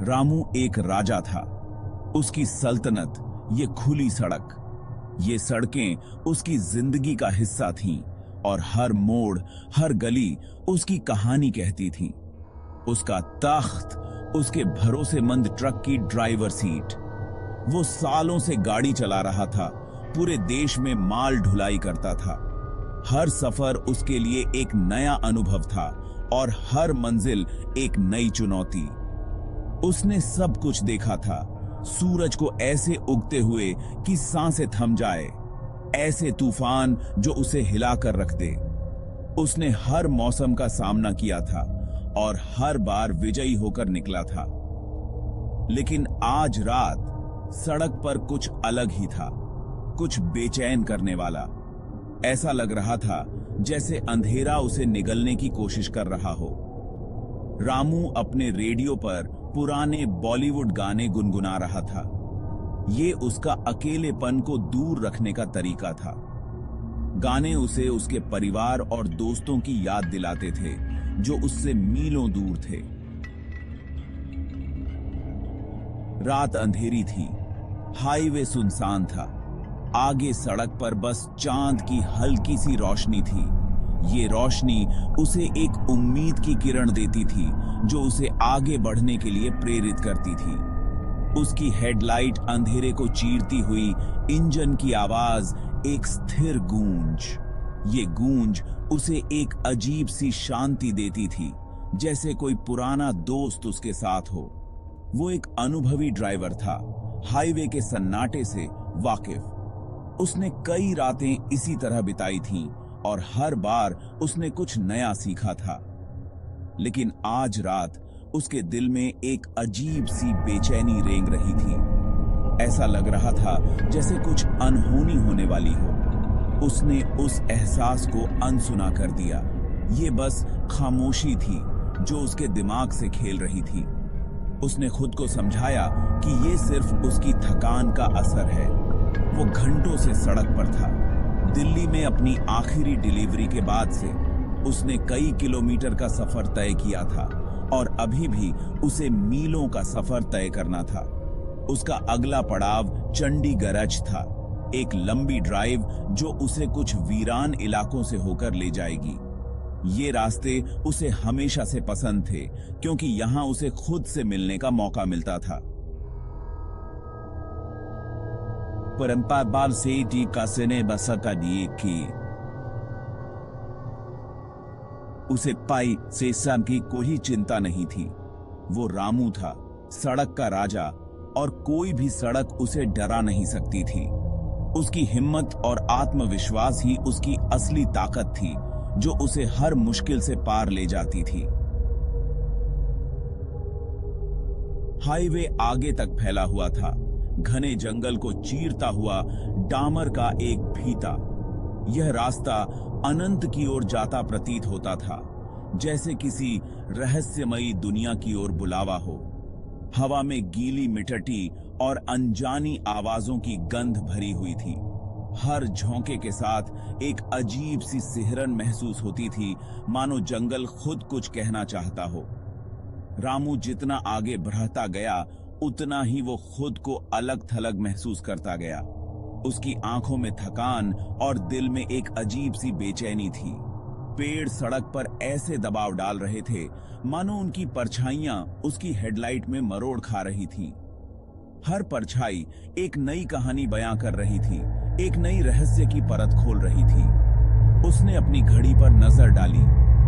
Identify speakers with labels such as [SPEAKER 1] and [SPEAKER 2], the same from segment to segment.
[SPEAKER 1] रामू एक राजा था। उसकी सल्तनत, ये खुली सड़क, ये सड़कें उसकी जिंदगी का हिस्सा थीं और हर मोड़, हर गली उसकी कहानी कहती थी। उसका तख्त, उसके भरोसेमंद ट्रक की ड्राइवर सीट। वो सालों से गाड़ी चला रहा था, पूरे देश में माल ढुलाई करता था। हर सफर उसके लिए एक नया अनुभव था और हर मंजिल एक नई चुनौती। उसने सब कुछ देखा था, सूरज को ऐसे उगते हुए कि सांसें थम जाए, ऐसे तूफान जो उसे हिलाकर रख दे। उसने हर मौसम का सामना किया था और हर बार विजयी होकर निकला था। लेकिन आज रात सड़क पर कुछ अलग ही था, कुछ बेचैन करने वाला। ऐसा लग रहा था जैसे अंधेरा उसे निगलने की कोशिश कर रहा हो। रामू अपने रेडियो पर पुराने बॉलीवुड गाने गुनगुना रहा था। ये उसका अकेलेपन को दूर रखने का तरीका था। गाने उसे उसके परिवार और दोस्तों की याद दिलाते थे जो उससे मीलों दूर थे। रात अंधेरी थी, हाईवे सुनसान था। आगे सड़क पर बस चांद की हल्की सी रोशनी थी। ये रोशनी उसे एक उम्मीद की किरण देती थी जो उसे आगे बढ़ने के लिए प्रेरित करती थी। उसकी हेडलाइट अंधेरे को चीरती हुई, इंजन की आवाज एक स्थिर गूंज। ये गूंज उसे एक अजीब सी शांति देती थी, जैसे कोई पुराना दोस्त उसके साथ हो। वो एक अनुभवी ड्राइवर था, हाईवे के सन्नाटे से वाकिफ। उसने कई रातें इसी तरह बिताई थीं और हर बार उसने कुछ नया सीखा था। लेकिन आज रात उसके दिल में एक अजीब सी बेचैनी रेंग रही थी। ऐसा लग रहा था जैसे कुछ अनहोनी होने वाली हो। उसने उस एहसास को अनसुना कर दिया। ये बस खामोशी थी जो उसके दिमाग से खेल रही थी। उसने खुद को समझाया कि ये सिर्फ उसकी थकान का असर है। वो घंटों से सड़क पर था। दिल्ली में अपनी आखिरी डिलीवरी के बाद से उसने कई किलोमीटर का सफर तय किया था और अभी भी उसे मीलों का सफर तय करना था। उसका अगला पड़ाव चंडीगढ़ था, एक लंबी ड्राइव जो उसे कुछ वीरान इलाकों से होकर ले जाएगी। ये रास्ते उसे हमेशा से पसंद थे क्योंकि यहां उसे खुद से मिलने का मौका मिलता था। परंपरा से डी कासने बसका दिए कि उसे पाई से सम की कोई चिंता नहीं थी। वो रामू था, सड़क का राजा, और कोई भी सड़क उसे डरा नहीं सकती थी। उसकी हिम्मत और आत्मविश्वास ही उसकी असली ताकत थी जो उसे हर मुश्किल से पार ले जाती थी। हाईवे आगे तक फैला हुआ था, घने जंगल को चीरता हुआ डामर का एक फीता। यह रास्ता अनंत की ओर जाता प्रतीत होता था, जैसे किसी रहस्यमयी दुनिया की ओर बुलावा हो। हवा में गीली मिट्टी और अनजानी आवाजों की गंध भरी हुई थी। हर झोंके के साथ एक अजीब सी सिहरन महसूस होती थी, मानो जंगल खुद कुछ कहना चाहता हो। रामू जितना आगे बढ़ता गया उतना ही वो खुद को अलग थलग महसूस करता गया। उसकी आंखों में थकान और दिल में एक अजीब सी बेचैनी थी। पेड़ सड़क पर ऐसे दबाव डाल रहे थे मानो उनकी परछाइयां उसकी हेडलाइट में मरोड़ खा रही थीं। हर परछाई एक नई कहानी बयां कर रही थी, एक नई रहस्य की परत खोल रही थी। उसने अपनी घड़ी पर नजर डाली।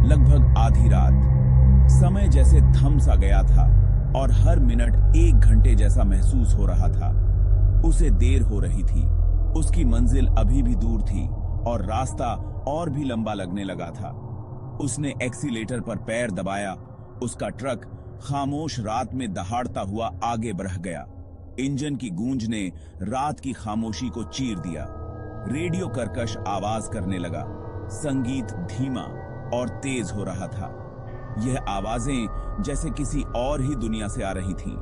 [SPEAKER 1] लगभग आधी रात। समय जैसे थम सा गया था और हर मिनट एक घंटे जैसा महसूस हो रहा था। उसे देर हो रही थी। उसकी मंजिल अभी भी दूर थी और रास्ता और भी लंबा लगने लगा था। उसने एक्सीलेटर पर पैर दबाया। उसका ट्रक खामोश रात में दहाड़ता हुआ आगे बढ़ गया। इंजन की गूंज ने रात की खामोशी को चीर दिया। रेडियो कर्कश आवाज करने लगा। संगीत धीमा और तेज हो रहा था। यह आवाजें जैसे किसी और ही दुनिया से आ रही थीं।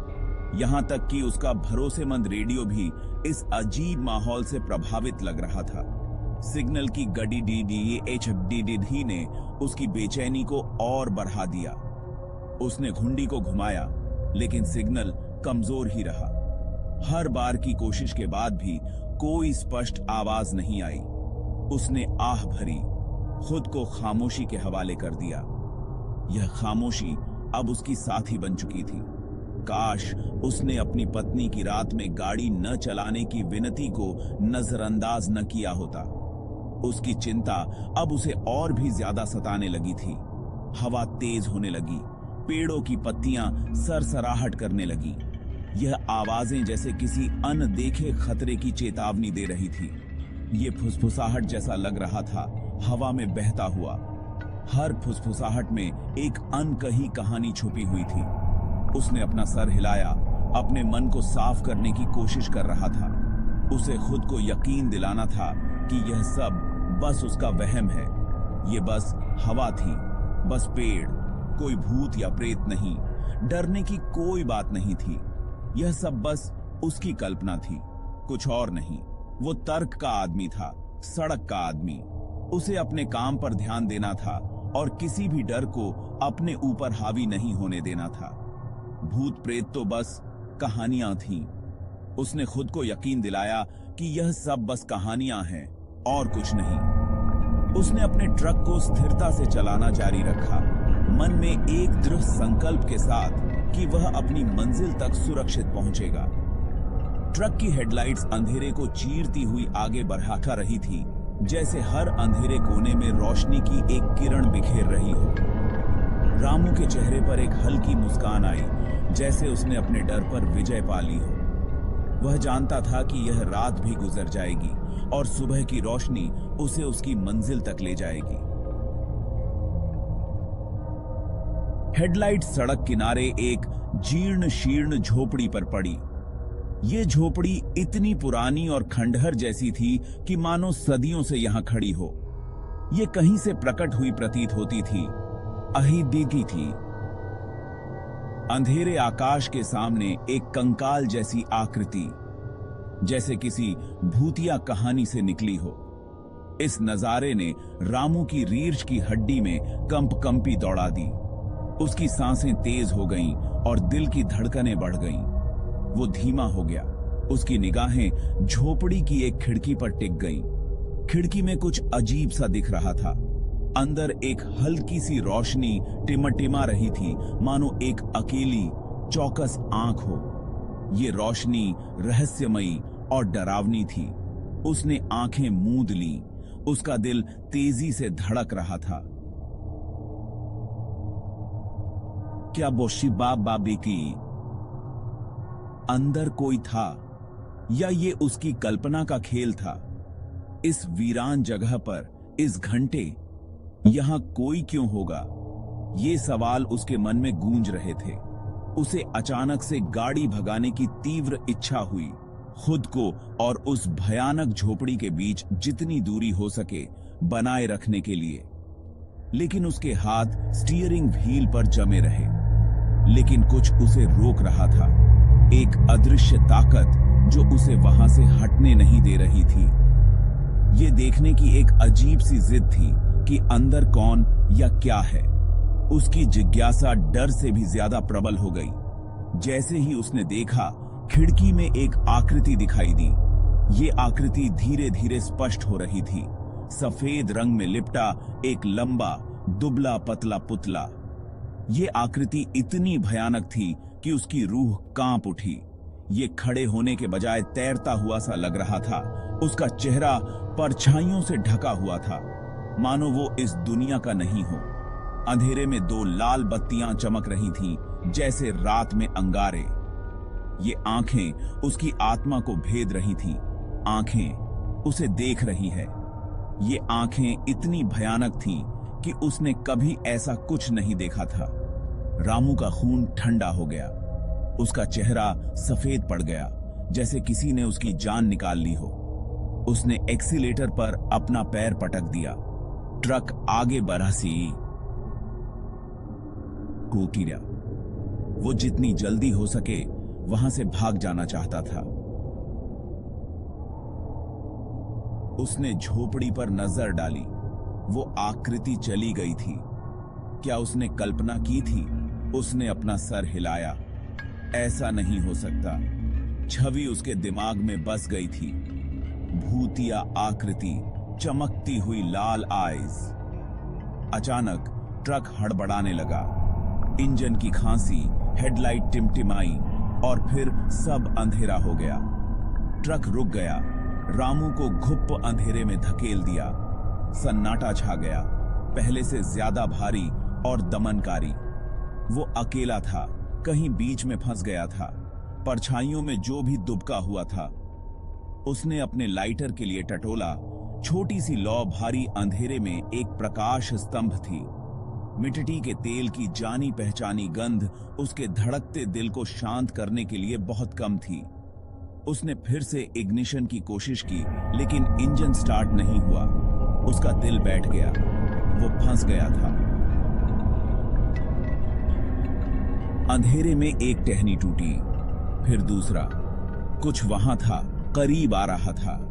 [SPEAKER 1] यहां तक कि उसका भरोसेमंद रेडियो भी इस अजीब माहौल से प्रभावित लग रहा था। सिग्नल की गड़ी ने उसकी बेचैनी को और बढ़ा दिया। उसने घुंडी को घुमाया। लेकिन सिग्नल कमजोर ही रहा। हर बार की कोशिश के बाद भी कोई स्पष्ट आवाज नहीं आई। उसने आह भरी, खुद को खामोशी के हवाले कर दिया। यह खामोशी अब उसकी साथी बन चुकी थी। काश उसने अपनी पत्नी की रात में गाड़ी न चलाने की विनती को नजरअंदाज न किया होता। उसकी चिंता अब उसे और भी ज्यादा सताने लगी थी। हवा तेज होने लगी, पेड़ों की पत्तियां सरसराहट करने लगी। यह आवाजें जैसे किसी अनदेखे खतरे की चेतावनी दे रही थी। ये फुसफुसाहट जैसा लग रहा था, हवा में बहता हुआ। हर फुसफुसाहट में एक अनकही कहानी छुपी हुई थी। उसने अपना सर हिलाया, अपने मन को साफ करने की कोशिश कर रहा था। उसे खुद को यकीन दिलाना था कि यह सब बस उसका वहम है। ये बस हवा थी, बस पेड़, कोई भूत या प्रेत नहीं। डरने की कोई बात नहीं थी। यह सब बस उसकी कल्पना थी, कुछ और नहीं। वो तर्क का आदमी था, सड़क का आदमी। उसे अपने काम पर ध्यान देना था और किसी भी डर को अपने ऊपर हावी नहीं होने देना था। भूत प्रेत तो बस कहानियां थीं। उसने खुद को यकीन दिलाया कि यह सब बस कहानियां हैं और कुछ नहीं। उसने अपने ट्रक को स्थिरता से चलाना जारी रखा, मन में एक दृढ़ संकल्प के साथ कि वह अपनी मंजिल तक सुरक्षित पहुंचेगा। ट्रक की हेडलाइट्स अंधेरे को चीरती हुई आगे बढ़ाता रही थी, जैसे हर अंधेरे कोने में रोशनी की एक किरण बिखेर रही हो। रामू के चेहरे पर एक हल्की मुस्कान आई, जैसे उसने अपने डर पर विजय पा ली हो। वह जानता था कि यह रात भी गुजर जाएगी और सुबह की रोशनी उसे उसकी मंजिल तक ले जाएगी। हेडलाइट सड़क किनारे एक जीर्ण शीर्ण झोपड़ी पर पड़ी। ये झोपड़ी इतनी पुरानी और खंडहर जैसी थी कि मानो सदियों से यहां खड़ी हो। ये कहीं से प्रकट हुई प्रतीत होती थी, अहिदीगी थी। अंधेरे आकाश के सामने एक कंकाल जैसी आकृति, जैसे किसी भूतिया कहानी से निकली हो। इस नजारे ने रामू की रीढ़ की हड्डी में कंपी दौड़ा दी। उसकी सांसें तेज हो गईं और दिल की धड़कनें बढ़ गईं। वो धीमा हो गया। उसकी निगाहें झोपड़ी की एक खिड़की पर टिक गईं। खिड़की में कुछ अजीब सा दिख रहा था। अंदर एक हल्की सी रोशनी टिमटिमा रही थी, मानो एक अकेली चौकस आंख हो। ये रोशनी रहस्यमयी और डरावनी थी। उसने आंखें मूंद लीं। उसका दिल तेजी से धड़क रहा था। क्या वो शिबा बाबी की अंदर कोई था, या ये उसकी कल्पना का खेल था? इस वीरान जगह पर, इस घंटे, यहां कोई क्यों होगा? ये सवाल उसके मन में गूंज रहे थे। उसे अचानक से गाड़ी भगाने की तीव्र इच्छा हुई, खुद को और उस भयानक झोपड़ी के बीच जितनी दूरी हो सके बनाए रखने के लिए। लेकिन उसके हाथ स्टीयरिंग व्हील पर जमे रहे। लेकिन कुछ उसे रोक रहा था, एक अदृश्य ताकत जो उसे वहां से हटने नहीं दे रही थी। ये देखने की एक अजीब सी जिद थी कि अंदर कौन या क्या है। उसकी जिज्ञासा डर से भी ज्यादा प्रबल हो गई। जैसे ही उसने देखा, खिड़की में एक आकृति दिखाई दी। ये आकृति धीरे धीरे स्पष्ट हो रही थी। सफेद रंग में लिपटा एक लंबा दुबला पतला पुतला। ये आकृति इतनी भयानक थी कि उसकी रूह कांप उठी। ये खड़े होने के बजाय तैरता हुआ सा लग रहा था। उसका चेहरा परछाइयों से ढका हुआ था, मानो वो इस दुनिया का नहीं हो। अंधेरे में दो लाल बत्तियां चमक रही थीं, जैसे रात में अंगारे। ये आंखें उसकी आत्मा को भेद रही थीं। आंखें उसे देख रही है। ये आंखें इतनी भयानक थीं कि उसने कभी ऐसा कुछ नहीं देखा था। रामू का खून ठंडा हो गया। उसका चेहरा सफेद पड़ गया, जैसे किसी ने उसकी जान निकाल ली हो। उसने एक्सीलेटर पर अपना पैर पटक दिया। ट्रक आगे बढ़ा सी टूटिया। वो जितनी जल्दी हो सके वहां से भाग जाना चाहता था। उसने झोपड़ी पर नजर डाली। वो आकृति चली गई थी। क्या उसने कल्पना की थी? उसने अपना सर हिलाया। ऐसा नहीं हो सकता। छवि उसके दिमाग में बस गई थी। भूतिया आकृति, चमकती हुई लाल आईज। अचानक ट्रक हड़बड़ाने लगा। इंजन की खांसी, हेडलाइट टिमटिमाई और फिर सब अंधेरा हो गया। ट्रक रुक गया, रामू को घुप अंधेरे में धकेल दिया। सन्नाटा छा गया, पहले से ज्यादा भारी और दमनकारी। वो अकेला था, कहीं बीच में फंस गया था, परछाइयों में जो भी दुबका हुआ था। उसने अपने लाइटर के लिए टटोला। छोटी सी लौ भारी अंधेरे में एक प्रकाश स्तंभ थी। मिट्टी के तेल की जानी पहचानी गंध उसके धड़कते दिल को शांत करने के लिए बहुत कम थी। उसने फिर से इग्निशन की कोशिश की, लेकिन इंजन स्टार्ट नहीं हुआ। उसका दिल बैठ गया, वो फंस गया था। अंधेरे में एक टहनी टूटी, फिर दूसरा। कुछ वहां था, करीब आ रहा था।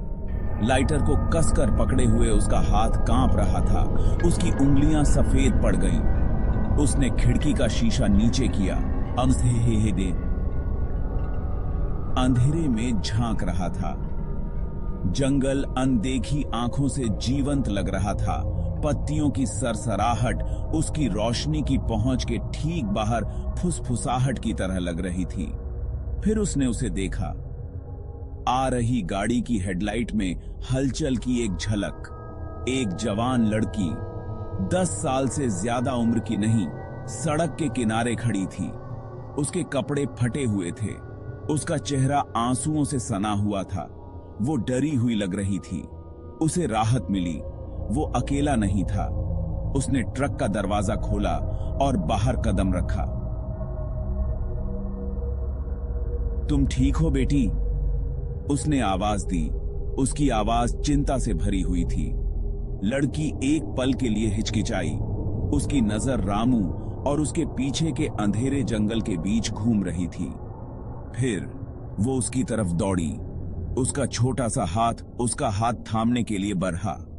[SPEAKER 1] लाइटर को कसकर पकड़े हुए उसका हाथ कांप रहा था। उसकी उंगलियां सफेद पड़ गईं। उसने खिड़की का शीशा नीचे किया। दे अंधेरे में झांक रहा था। जंगल अनदेखी आंखों से जीवंत लग रहा था। पत्तियों की सरसराहट उसकी रोशनी की पहुंच के ठीक बाहर फुसफुसाहट की तरह लग रही थी। फिर उसने उसे देखा। आ रही गाड़ी की हेडलाइट में हलचल की एक झलक। एक जवान लड़की, 10 साल से ज्यादा उम्र की नहीं, सड़क के किनारे खड़ी थी। उसके कपड़े फटे हुए थे, उसका चेहरा आंसुओं से सना हुआ था। वो डरी हुई लग रही थी। उसे राहत मिली, वो अकेला नहीं था। उसने ट्रक का दरवाजा खोला और बाहर कदम रखा। तुम ठीक हो बेटी? उसने आवाज दी। उसकी आवाज चिंता से भरी हुई थी। लड़की एक पल के लिए हिचकिचाई। उसकी नजर रामू और उसके पीछे के अंधेरे जंगल के बीच घूम रही थी। फिर वो उसकी तरफ दौड़ी। उसका छोटा सा हाथ उसका हाथ थामने के लिए बढ़ा।